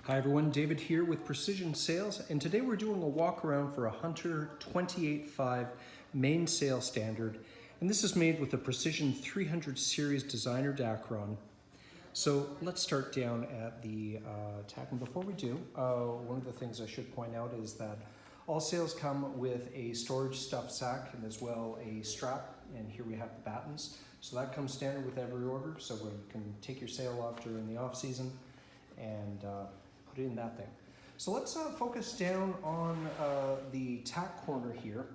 Hi everyone, David here with Precision Sails, and today we're doing a walk around for a Hunter 28.5 Mainsail standard, and this is made with a Precision 300 series designer Dacron. So let's start down at the tack, and before we do, one of the things I should point out is that all sails come with a storage stuff sack and as well a strap, and here we have the battens. So that comes standard with every order, so you can take your sail off during the off season and put it in that thing. So let's focus down on the tack corner here,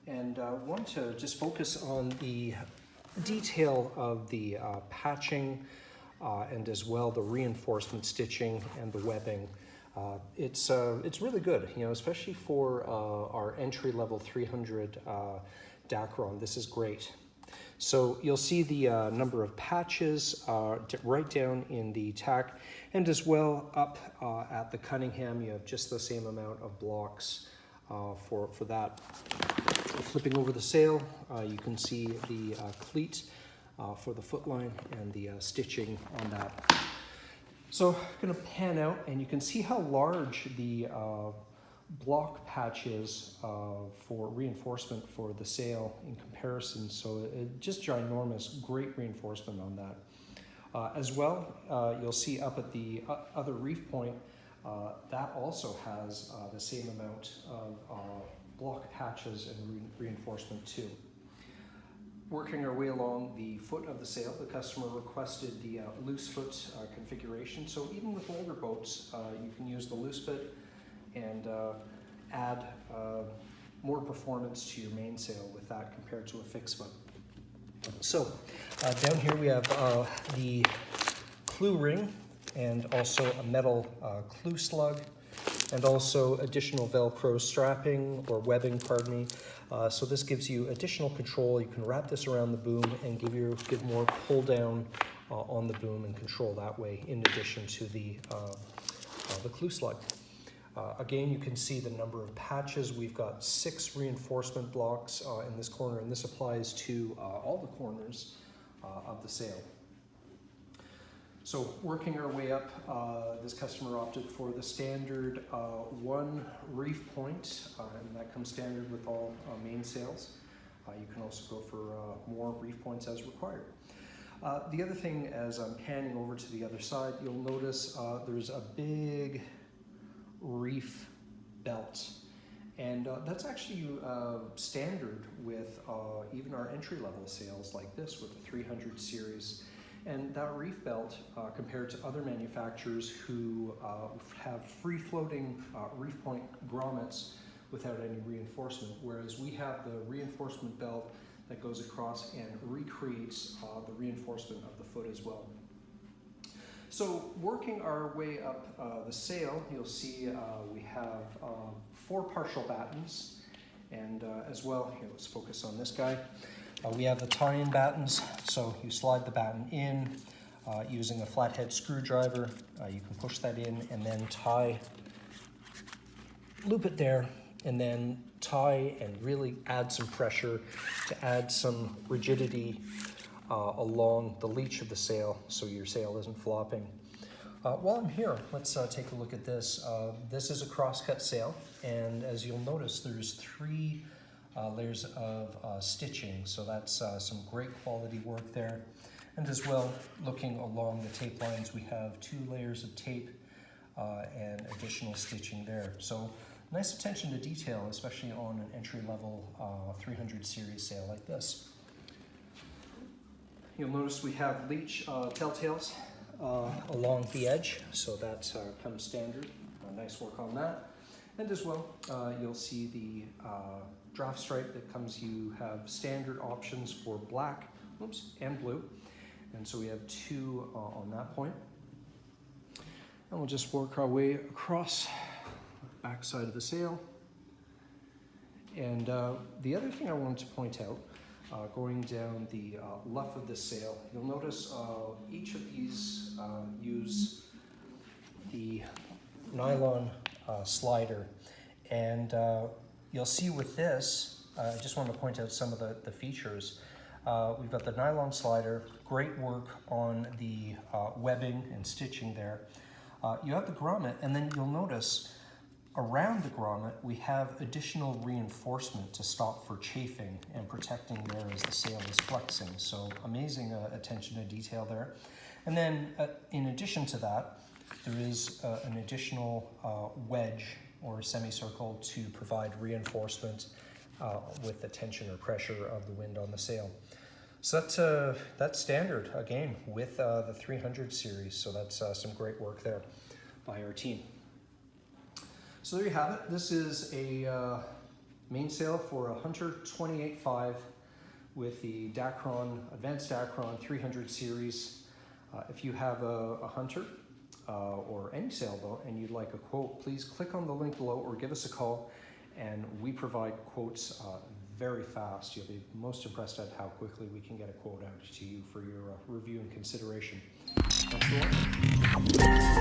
and want to just focus on the detail of the patching and as well the reinforcement stitching and the webbing. It's really good, you know, especially for our entry-level 300 Dacron. This is great. So you'll see the number of patches right down in the tack, and as well up at the Cunningham you have just the same amount of blocks for that. Flipping over the sail, you can see the cleat for the foot line and the stitching on that. So I'm going to pan out, and you can see how large the block patches for reinforcement for the sail in comparison. So just ginormous, great reinforcement on that. As well, you'll see up at the other reef point, that also has the same amount of block patches and reinforcement too. Working our way along the foot of the sail, the customer requested the loose foot configuration. So even with older boats, you can use the loose foot and add more performance to your mainsail with that compared to a fixed foot. So down here we have the clue ring and also a metal clue slug, and also additional Velcro strapping or webbing, pardon me. So this gives you additional control. You can wrap this around the boom and give more pull down on the boom and control that way, in addition to the clue slug. Again, you can see the number of patches. We've got 6 reinforcement blocks in this corner, and this applies to all the corners of the sail. So working our way up, this customer opted for the standard 1 reef point, and that comes standard with all mainsails. You can also go for more reef points as required. The other thing, as I'm panning over to the other side, you'll notice there's a big reef belt, and that's actually standard with even our entry-level sails like this with the 300 series. And that reef belt, compared to other manufacturers who have free-floating reef point grommets without any reinforcement, whereas we have the reinforcement belt that goes across and recreates the reinforcement of the foot as well. So working our way up the sail, you'll see we have 4 partial battens, and as well, here, let's focus on this guy. We have the tie-in battens, so you slide the batten in using a flathead screwdriver. You can push that in and then loop it there, and then tie and really add some pressure to add some rigidity along the leech of the sail so your sail isn't flopping. While I'm here, let's take a look at this. This is a crosscut sail, and as you'll notice, there's 3 layers of stitching, so that's some great quality work there. And as well, looking along the tape lines, we have 2 layers of tape and additional stitching there. So nice attention to detail, especially on an entry-level 300 series sail like this. You'll notice we have leech telltales along the edge, so that comes standard. Nice work on that. And as well, you'll see the draft stripe that comes. You have standard options for black, and blue, and so we have 2 on that point. And we'll just work our way across the back side of the sail. And the other thing I wanted to point out, going down the luff of the sail, you'll notice each of these use the nylon slider, and you'll see with this, I just want to point out some of the features. We've got the nylon slider, great work on the webbing and stitching there. You have the grommet, and then you'll notice around the grommet we have additional reinforcement to stop for chafing and protecting there as the sail is flexing. So amazing attention to detail there. And then in addition to that, there is an additional wedge or semicircle to provide reinforcement with the tension or pressure of the wind on the sail. So that's standard, again, with the 300 series. So that's some great work there by our team. So there you have it. This is a mainsail for a Hunter 28.5 with the Dacron, Advanced Dacron 300 series. If you have a Hunter or any sailboat and you'd like a quote, please click on the link below or give us a call, and we provide quotes very fast. You'll be most impressed at how quickly we can get a quote out to you for your review and consideration. Thanks for watching.